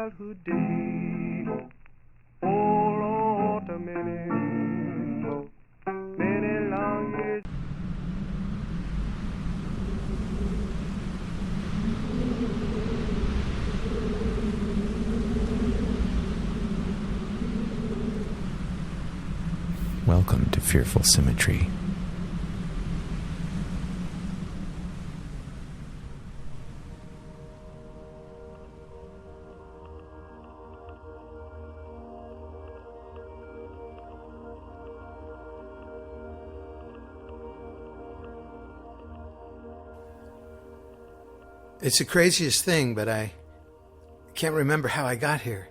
childhood day. Oh Lord, a many long years. Welcome to Fearful Symmetry. It's the craziest thing, but I can't remember how I got here.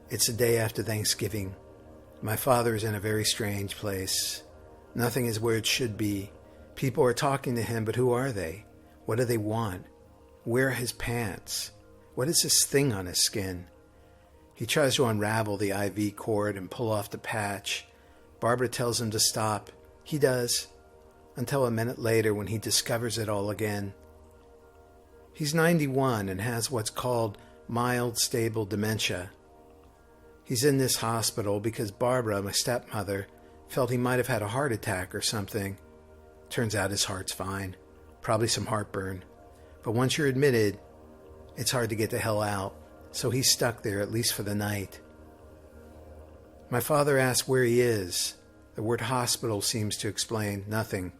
It's the day after Thanksgiving. My father is in a very strange place. Nothing is where it should be. People are talking to him, but who are they? What do they want? Where are his pants? What is this thing on his skin? He tries to unravel the IV cord and pull off the patch. Barbara tells him to stop. He does, until a minute later when he discovers it all again. He's 91 and has what's called mild stable dementia. He's in this hospital because Barbara, my stepmother, felt he might have had a heart attack or something. Turns out his heart's fine. Probably some heartburn. But once you're admitted, it's hard to get the hell out. So he's stuck there, at least for the night. My father asks where he is. The word hospital seems to explain nothing.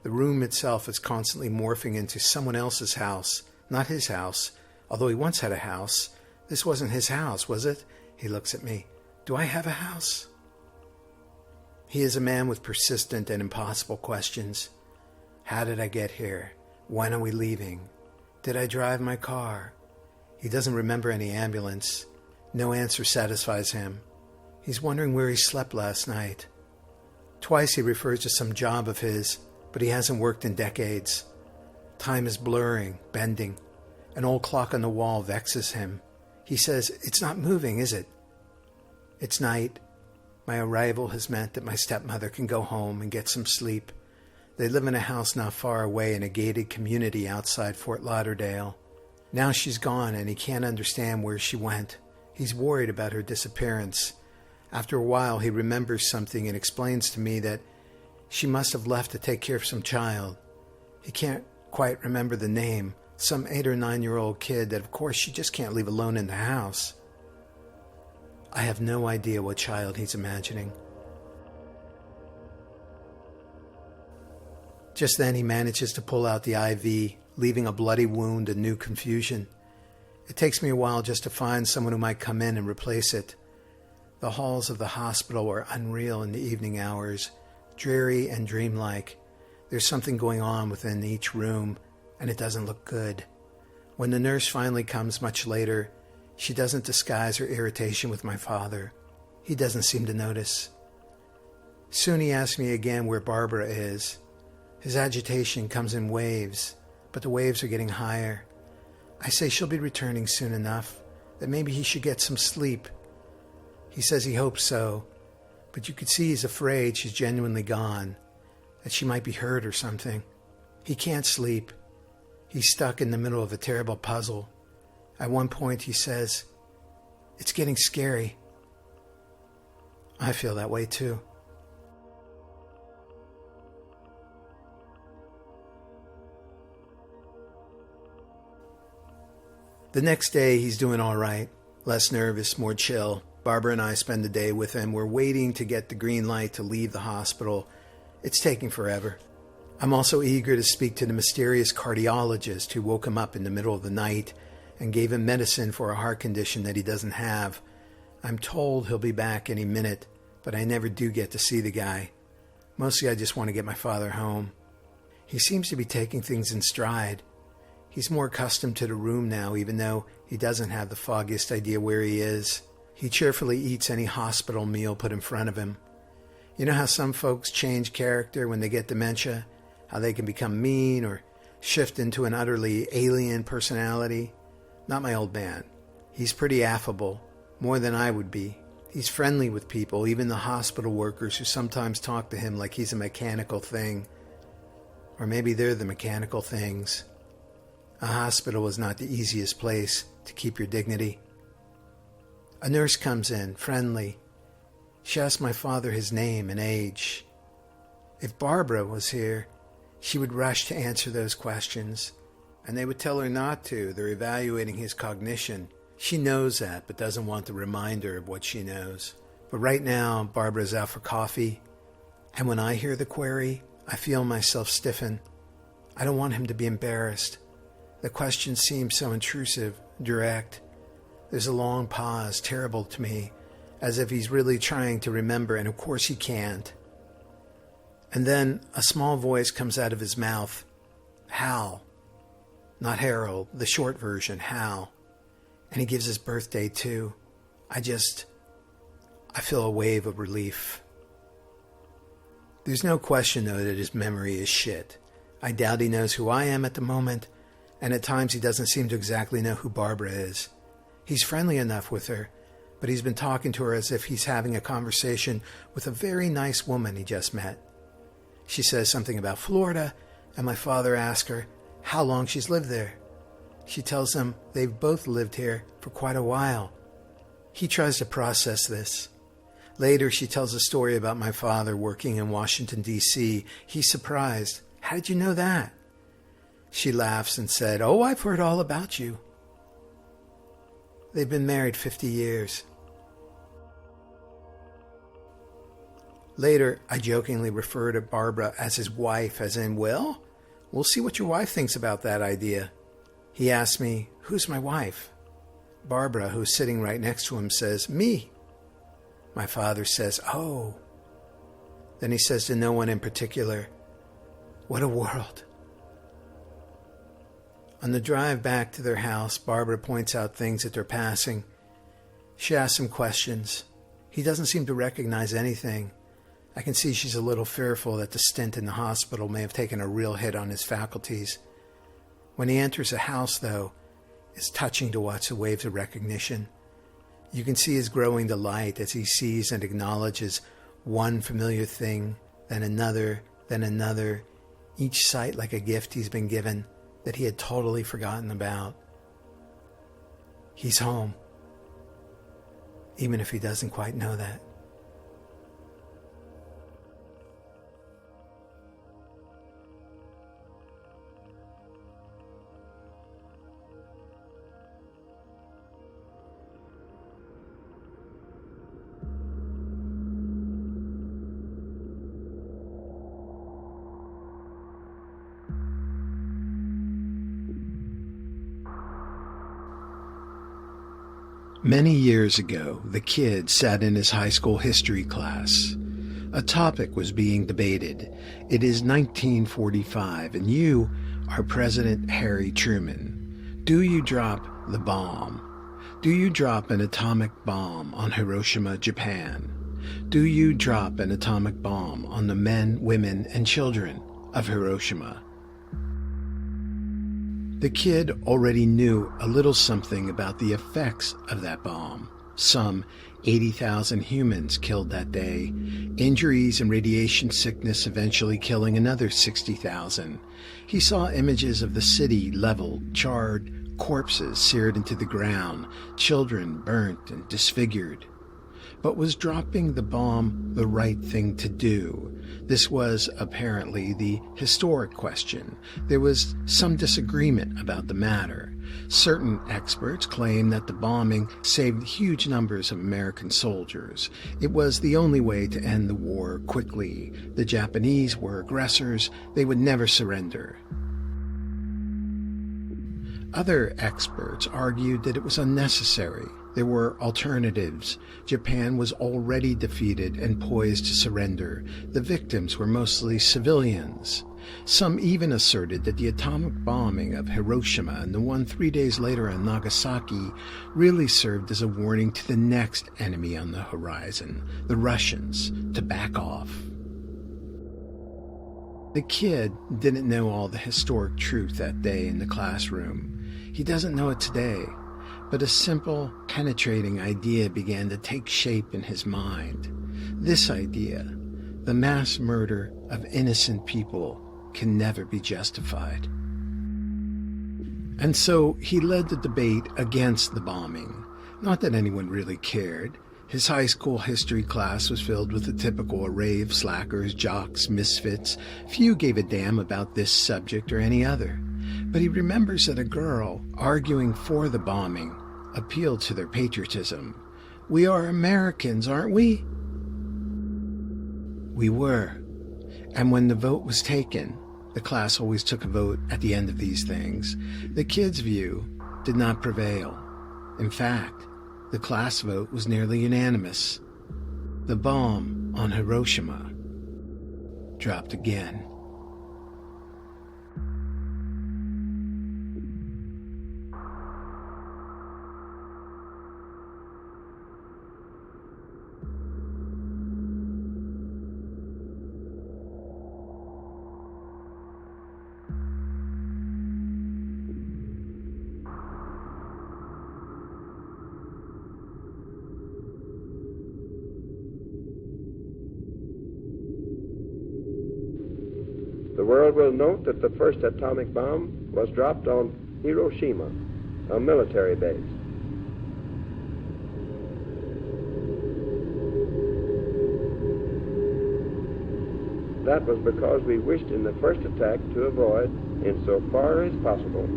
The room itself is constantly morphing into someone else's house. Not his house. Although he once had a house. This wasn't his house, was it? He looks at me. Do I have a house? He is a man with persistent and impossible questions. How did I get here? When are we leaving? Did I drive my car? He doesn't remember any ambulance. No answer satisfies him. He's wondering where he slept last night. Twice he refers to some job of his, but he hasn't worked in decades. Time is blurring, bending. An old clock on the wall vexes him. He says, "It's not moving, is it?" It's night. My arrival has meant that my stepmother can go home and get some sleep. They live in a house not far away in a gated community outside Fort Lauderdale. Now she's gone and he can't understand where she went. He's worried about her disappearance. After a while, he remembers something and explains to me that she must have left to take care of some child. He can't quite remember the name. Some 8 or 9-year-old kid that of course she just can't leave alone in the house. I have no idea what child he's imagining. Just then he manages to pull out the IV, leaving a bloody wound and new confusion. It takes me a while just to find someone who might come in and replace it. The halls of the hospital are unreal in the evening hours, dreary and dreamlike. There's something going on within each room, and it doesn't look good. When the nurse finally comes much later, she doesn't disguise her irritation with my father. He doesn't seem to notice. Soon he asks me again where Barbara is. His agitation comes in waves, but the waves are getting higher. I say she'll be returning soon enough, that maybe he should get some sleep. He says he hopes so, but you could see he's afraid she's genuinely gone, that she might be hurt or something. He can't sleep. He's stuck in the middle of a terrible puzzle. At one point he says, "It's getting scary." I feel that way too. The next day he's doing all right. Less nervous, more chill. Barbara and I spend the day with him. We're waiting to get the green light to leave the hospital. It's taking forever. I'm also eager to speak to the mysterious cardiologist who woke him up in the middle of the night and gave him medicine for a heart condition that he doesn't have. I'm told he'll be back any minute, but I never do get to see the guy. Mostly I just want to get my father home. He seems to be taking things in stride. He's more accustomed to the room now, even though he doesn't have the foggiest idea where he is. He cheerfully eats any hospital meal put in front of him. You know how some folks change character when they get dementia? How they can become mean or shift into an utterly alien personality? Not my old man. He's pretty affable, more than I would be. He's friendly with people, even the hospital workers who sometimes talk to him like he's a mechanical thing. Or maybe they're the mechanical things. A hospital is not the easiest place to keep your dignity. A nurse comes in, friendly. She asks my father his name and age. If Barbara was here, she would rush to answer those questions, and they would tell her not to. They're evaluating his cognition. She knows that, but doesn't want the reminder of what she knows. But right now, Barbara's out for coffee, and when I hear the query, I feel myself stiffen. I don't want him to be embarrassed. The question seems so intrusive, direct. There's a long pause, terrible to me, as if he's really trying to remember, and of course he can't. And then a small voice comes out of his mouth. Hal. Not Harold, the short version, Hal. And he gives his birthday too. I feel a wave of relief. There's no question, though, that his memory is shit. I doubt he knows who I am at the moment, and at times he doesn't seem to exactly know who Barbara is. He's friendly enough with her, but he's been talking to her as if he's having a conversation with a very nice woman he just met. She says something about Florida, and my father asks her how long she's lived there. She tells him they've both lived here for quite a while. He tries to process this. Later, she tells a story about my father working in Washington, D.C. He's surprised. How did you know that? She laughs and said, "Oh, I've heard all about you." They've been married 50 years. Later, I jokingly refer to Barbara as his wife, as in, well, we'll see what your wife thinks about that idea. He asks me, who's my wife? Barbara, who's sitting right next to him, says, me. My father says, oh. Then he says to no one in particular, what a world. On the drive back to their house, Barbara points out things that they're passing. She asks him questions. He doesn't seem to recognize anything. I can see she's a little fearful that the stint in the hospital may have taken a real hit on his faculties. When he enters a house, though, it's touching to watch the waves of recognition. You can see his growing delight as he sees and acknowledges one familiar thing, then another, each sight like a gift he's been given that he had totally forgotten about. He's home, even if he doesn't quite know that. Many years ago, the kid sat in his high school history class. A topic was being debated. It is 1945, and you are President Harry Truman. Do you drop the bomb? Do you drop an atomic bomb on Hiroshima, Japan? Do you drop an atomic bomb on the men, women, and children of Hiroshima? The kid already knew a little something about the effects of that bomb. Some 80,000 humans killed that day, injuries and radiation sickness eventually killing another 60,000. He saw images of the city leveled, charred, corpses seared into the ground, children burnt and disfigured. But was dropping the bomb the right thing to do? This was apparently the historic question. There was some disagreement about the matter. Certain experts claim that the bombing saved huge numbers of American soldiers. It was the only way to end the war quickly. The Japanese were aggressors. They would never surrender. Other experts argued that it was unnecessary. There were alternatives. Japan was already defeated and poised to surrender. The victims were mostly civilians. Some even asserted that the atomic bombing of Hiroshima and the one 3 days later on Nagasaki really served as a warning to the next enemy on the horizon, the Russians, to back off. The kid didn't know all the historic truth that day in the classroom. He doesn't know it today. But a simple, penetrating idea began to take shape in his mind. This idea, the mass murder of innocent people, can never be justified. And so he led the debate against the bombing. Not that anyone really cared. His high school history class was filled with the typical array of slackers, jocks, misfits. Few gave a damn about this subject or any other. But he remembers that a girl arguing for the bombing appealed to their patriotism. "We are Americans, aren't we?" We were. And when the vote was taken, the class always took a vote at the end of these things, the kids' view did not prevail. In fact, the class vote was nearly unanimous. The bomb on Hiroshima dropped again. The world will note that the first atomic bomb was dropped on Hiroshima, a military base. That was because we wished in the first attack to avoid, insofar as possible,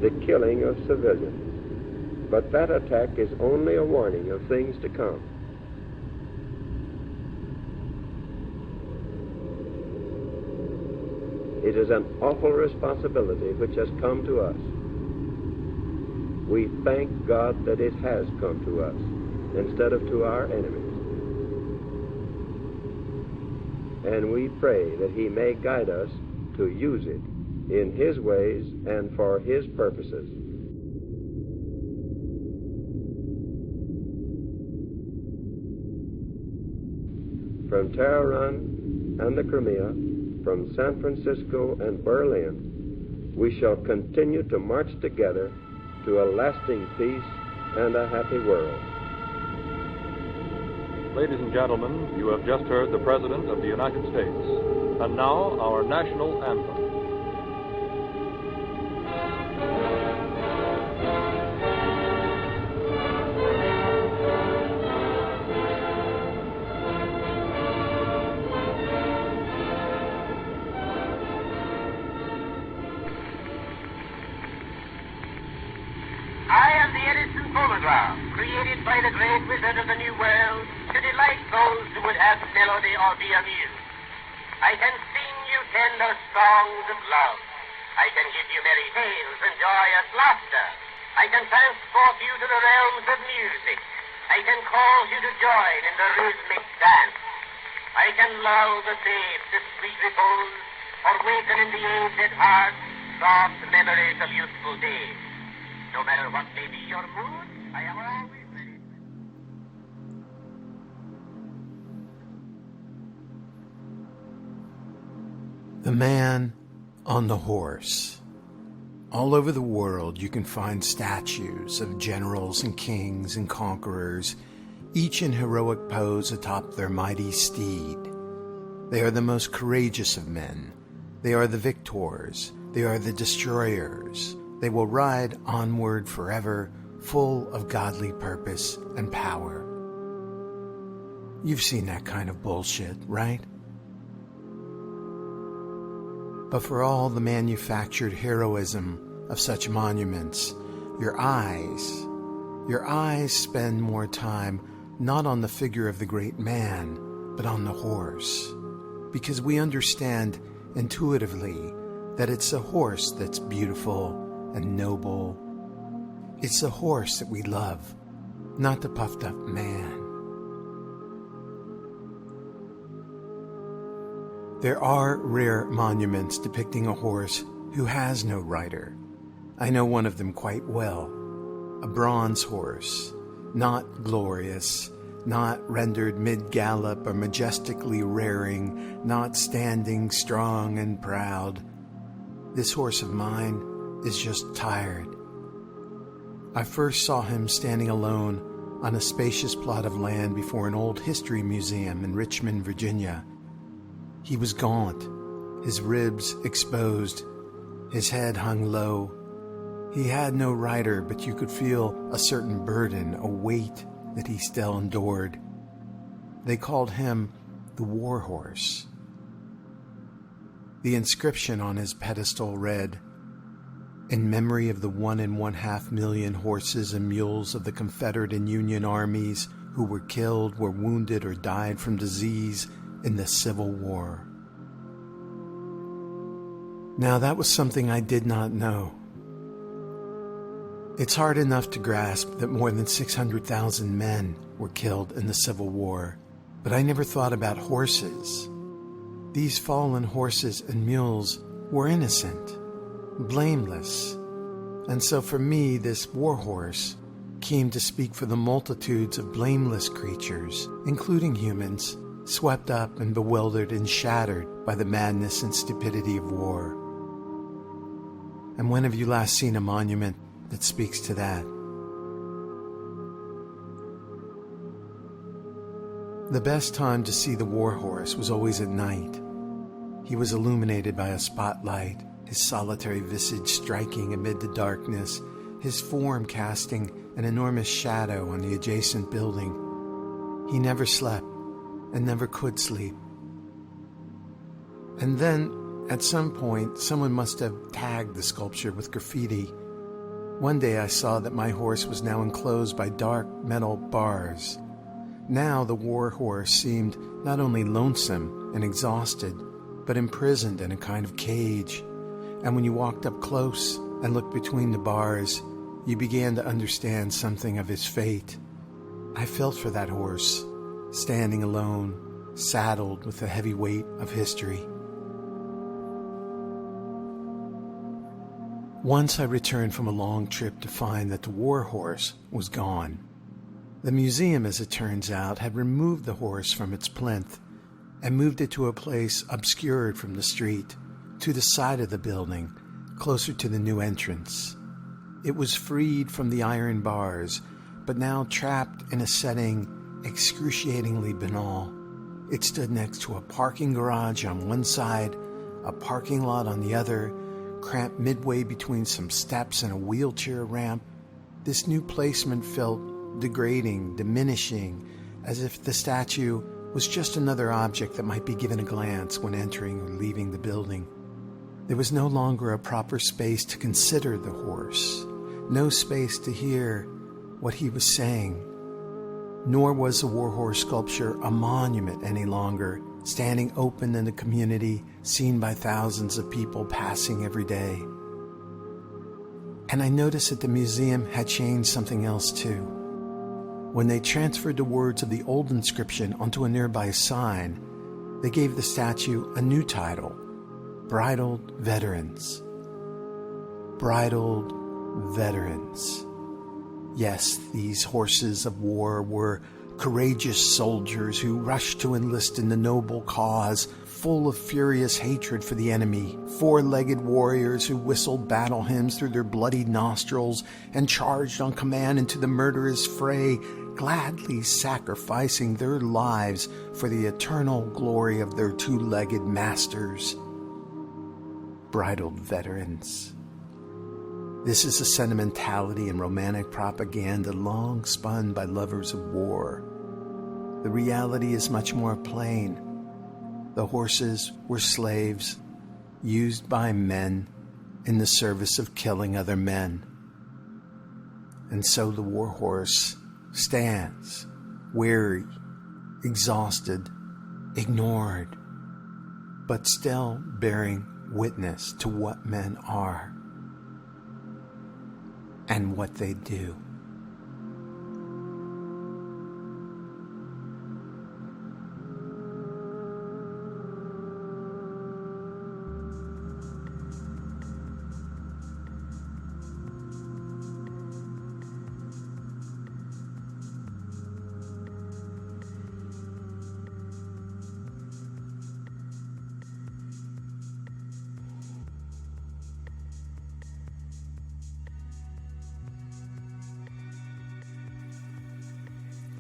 the killing of civilians. But that attack is only a warning of things to come. It is an awful responsibility which has come to us. We thank God that it has come to us instead of to our enemies. And we pray that He may guide us to use it in His ways and for His purposes. From Tehran and the Crimea, from San Francisco and Berlin, we shall continue to march together to a lasting peace and a happy world. Ladies and gentlemen, you have just heard the President of the United States. And now, our national anthem. Created by the great wizard of the New World to delight those who would have melody or be amused. I can sing you tender songs of love. I can give you merry tales and joyous laughter. I can transport you to the realms of music. I can cause you to join in the rhythmic dance. I can lull the babes to sweet repose or waken in the aged heart soft memories of youthful days. No matter what may be your mood, I am always ready. The Man on the Horse. All over the world you can find statues of generals and kings and conquerors, each in heroic pose atop their mighty steed. They are the most courageous of men. They are the victors. They are the destroyers. They will ride onward forever, full of godly purpose and power. You've seen that kind of bullshit, right? But for all the manufactured heroism of such monuments, your eyes spend more time not on the figure of the great man, but on the horse. Because we understand intuitively that it's the horse that's beautiful and noble. It's the horse that we love, not the puffed up man. There are rare monuments depicting a horse who has no rider. I know one of them quite well. A bronze horse, not glorious, not rendered mid-gallop or majestically rearing, not standing strong and proud. This horse of mine is just tired. I first saw him standing alone on a spacious plot of land before an old history museum in Richmond, Virginia. He was gaunt, his ribs exposed, his head hung low. He had no rider, but you could feel a certain burden, a weight that he still endured. They called him the war horse. The inscription on his pedestal read, "In memory of the 1.5 million horses and mules of the Confederate and Union armies who were killed, were wounded, or died from disease in the Civil War." Now that was something I did not know. It's hard enough to grasp that more than 600,000 men were killed in the Civil War, but I never thought about horses. These fallen horses and mules were innocent, blameless, and so for me this war horse came to speak for the multitudes of blameless creatures, including humans, swept up and bewildered and shattered by the madness and stupidity of war. And when have you last seen a monument that speaks to that? The best time to see the war horse was always at night. He was illuminated by a spotlight, his solitary visage striking amid the darkness, his form casting an enormous shadow on the adjacent building. He never slept and never could sleep. And then, at some point, someone must have tagged the sculpture with graffiti. One day I saw that my horse was now enclosed by dark metal bars. Now the war horse seemed not only lonesome and exhausted, but imprisoned in a kind of cage. And when you walked up close and looked between the bars, you began to understand something of his fate. I felt for that horse, standing alone, saddled with the heavy weight of history. Once I returned from a long trip to find that the war horse was gone. The museum, as it turns out, had removed the horse from its plinth and moved it to a place obscured from the street, to the side of the building, closer to the new entrance. It was freed from the iron bars, but now trapped in a setting excruciatingly banal. It stood next to a parking garage on one side, a parking lot on the other, cramped midway between some steps and a wheelchair ramp. This new placement felt degrading, diminishing, as if the statue was just another object that might be given a glance when entering or leaving the building. There was no longer a proper space to consider the horse, no space to hear what he was saying, nor was the war horse sculpture a monument any longer, standing open in the community, seen by thousands of people passing every day. And I noticed that the museum had changed something else too. When they transferred the words of the old inscription onto a nearby sign, they gave the statue a new title, Bridled Veterans. Bridled Veterans. Yes, these horses of war were courageous soldiers who rushed to enlist in the noble cause, full of furious hatred for the enemy, four-legged warriors who whistled battle hymns through their bloody nostrils and charged on command into the murderous fray, gladly sacrificing their lives for the eternal glory of their two-legged masters. Bridled veterans. This is a sentimentality and romantic propaganda long spun by lovers of war. The reality is much more plain. The horses were slaves, used by men in the service of killing other men. And so the war horse stands, weary, exhausted, ignored, but still bearing witness to what men are and what they do.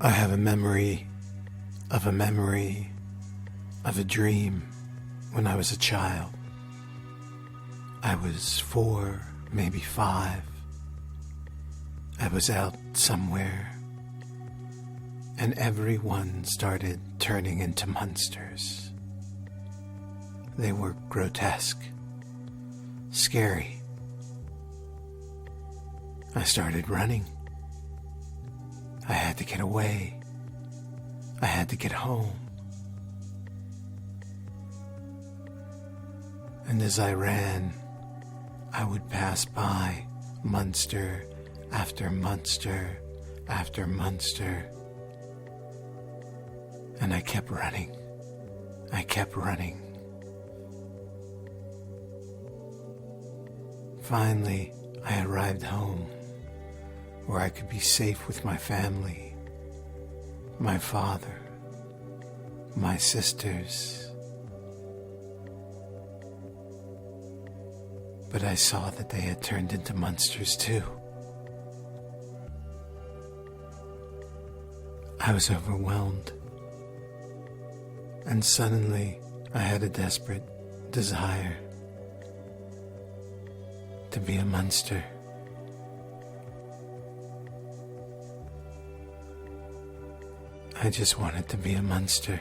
I have a memory of a dream when I was a child. I was 4, maybe 5, I was out somewhere, and everyone started turning into monsters. They were grotesque, scary. I started running. I had to get away. I had to get home. And as I ran, I would pass by monster after monster after monster. And I kept running. I kept running. Finally, I arrived home, where I could be safe with my family, my father, my sisters. But I saw that they had turned into monsters too. I was overwhelmed, and suddenly I had a desperate desire to be a monster. I just wanted to be a monster.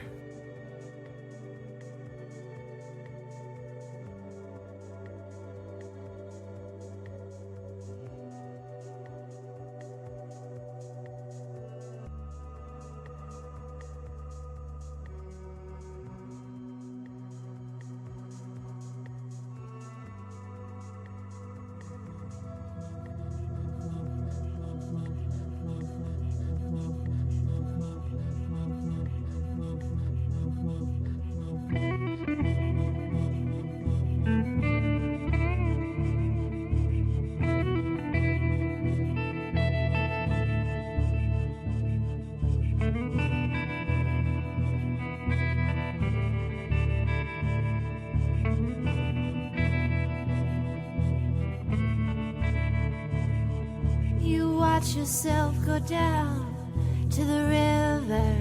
Watch yourself go down to the river.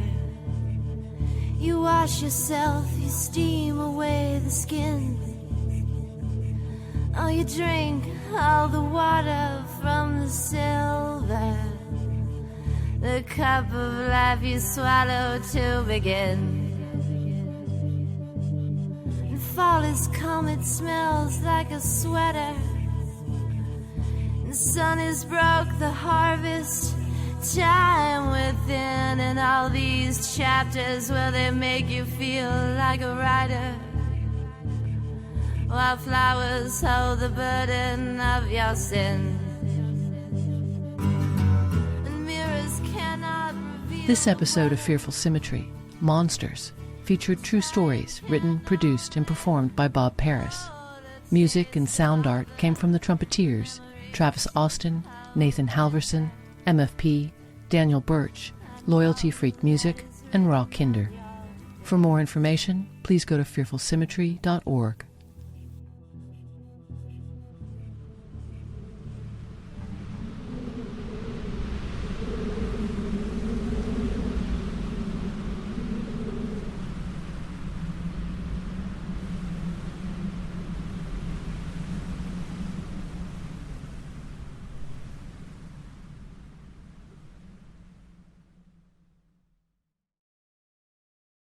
You wash yourself, you steam away the skin. Oh, you drink all the water from the silver, the cup of life you swallow to begin. And fall is come, it smells like a sweater. The sun is broke, the harvest time within, and all these chapters, well, they make you feel like a writer, while flowers hold the burden of your sin. And mirrors cannot reveal. This episode of Fearful Symmetry, Monsters, featured true stories written, produced, and performed by Bob Paris. Music and sound art came from the Trumpeteers, Travis Austin, Nathan Halverson, MFP, Daniel Birch, Loyalty Freak Music, and Raw Kinder. For more information, please go to fearfulsymmetry.org.